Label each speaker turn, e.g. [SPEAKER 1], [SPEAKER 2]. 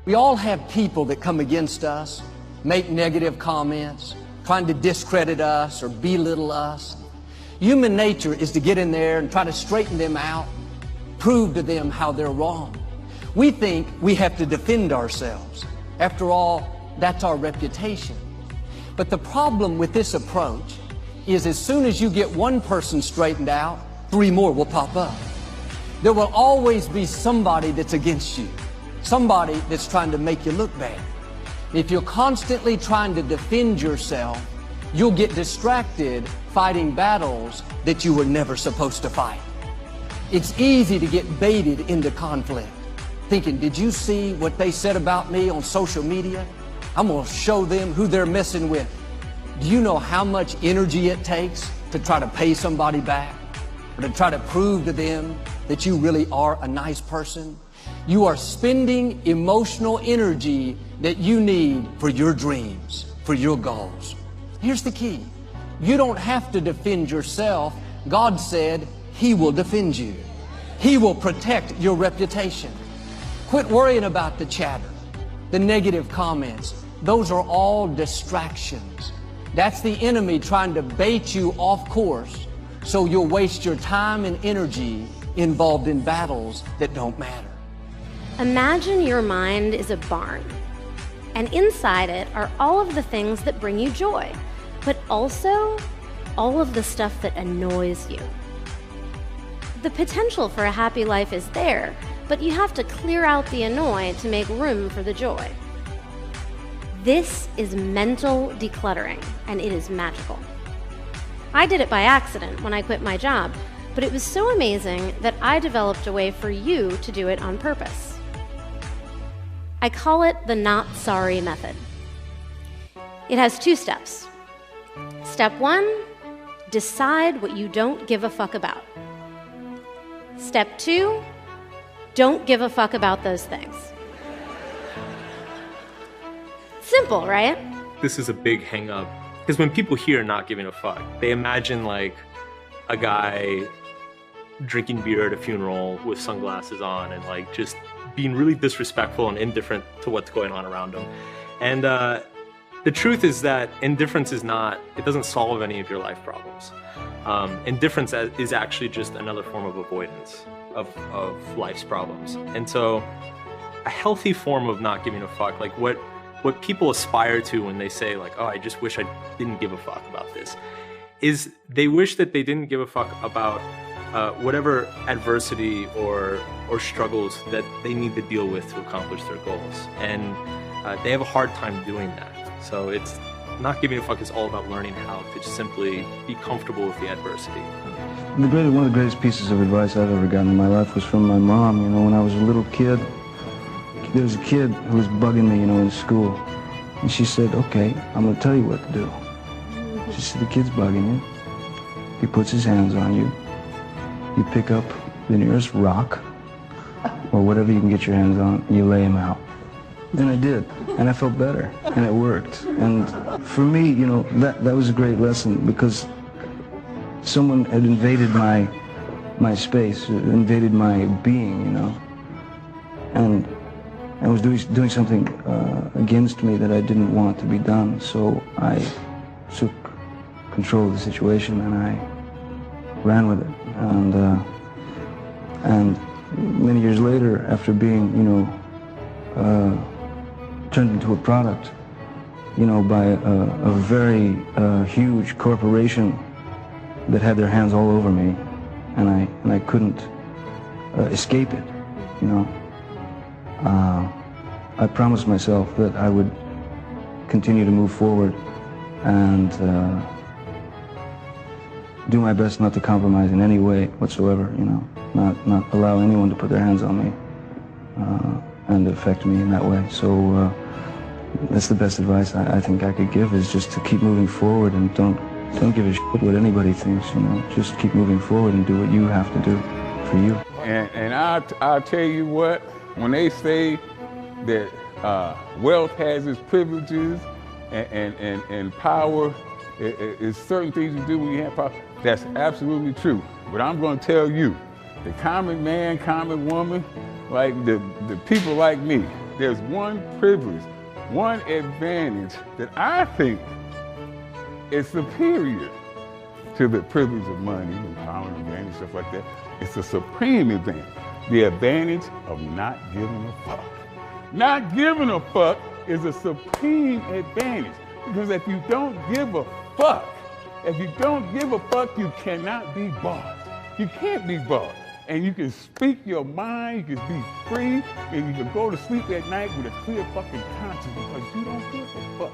[SPEAKER 1] We all have people that come against us, make negative comments, trying to discredit us or belittle us. Human nature is to get in there and try to straighten them out, prove to them how they're wrong. We think we have to defend ourselves. After all, that's our reputation. But the problem with this approach is as soon as you get one person straightened out, 3 more will pop up. There will always be somebody that's against you, somebody that's trying to make you look bad. If you're constantly trying to defend yourself, you'll get distracted fighting battles that you were never supposed to fight. It's easy to get baited into conflict, thinking, did you see what they said about me on social media? I'm gonna show them who they're messing with. Do you know how much energy it takes to try to pay somebody back or to try to prove to them that you really are a nice person? You are spending emotional energy that you need for your dreams, for your goals. Here's the key. You don't have to defend yourself. God said He will defend you. He will protect your reputation. Quit worrying about the chatter, the negative comments. Those are all distractions. That's the enemy trying to bait you off course so you'll waste your time and energy involved in battles that don't matter.
[SPEAKER 2] Imagine your mind is a barn, and inside it are all of the things that bring you joy, but also all of the stuff that annoys you. The potential for a happy life is there, but you have to clear out the annoy to make room for the joy. This is mental decluttering, and it is magical. I did it by accident when I quit my job, but it was so amazing that I developed a way for you to do it on purpose. I call it the not sorry method. It has 2 steps. Step 1, decide what you don't give a fuck about. Step 2, don't give a fuck about those things. Simple, right?
[SPEAKER 3] This is a big hang up, because when people hear not giving a fuck, they imagine like a guy drinking beer at a funeral with sunglasses on and like just being really disrespectful and indifferent to what's going on around him. And the truth is that indifference is not, it doesn't solve any of your life problems. Indifference is actually just another form of avoidance of life's problems. And so a healthy form of not giving a fuck, like what people aspire to when they say like, oh, I just wish I didn't give a fuck about this, is they wish that they didn't give a fuck about whatever adversity or struggles that they need to deal with to accomplish their goals. And they have a hard time doing that. So it's not giving a fuck is all about learning how to just simply be comfortable with the adversity.
[SPEAKER 4] One of the greatest pieces of advice I've ever gotten in my life was from my mom. You know, when I was a little kid, there was a kid who was bugging me, you know, in school. And she said, okay, I'm going to tell you what to do. She said, the kid's bugging you. He puts his hands on you. You pick up the nearest rock or whatever you can get your hands on, and you lay him out. And I did, and I felt better, and it worked. And for me, you know, that was a great lesson, because someone had invaded my space, invaded my being, you know, and was doing something against me that I didn't want to be done. So I took control of the situation and I ran with it. And many years later, after being, you know, turned into a product, you know, by a very huge corporation that had their hands all over me, and I couldn't escape it, you know. I promised myself that I would continue to move forward and do my best not to compromise in any way whatsoever, you know, not allow anyone to put their hands on me and affect me in that way. So that's the best advice I think I could give, is just to keep moving forward and don't give a shit what anybody thinks, you know. Just keep moving forward and do what you have to do for you.
[SPEAKER 5] And I'll tell you what, when they say that wealth has its privileges and power, it's certain things you do when you have power, that's absolutely true. But I'm going to tell you, the common man, common woman, like the people like me, there's one privilege, one advantage that I think is superior to the privilege of money and power and advantage, stuff like that. It's a supreme advantage. The advantage of not giving a fuck. Not giving a fuck is a supreme advantage. Because if you don't give a fuck, you cannot be bought. You can't be bought. And you can speak your mind, you can be free, and you can go to sleep at night with a clear fucking conscience because you don't give a fuck.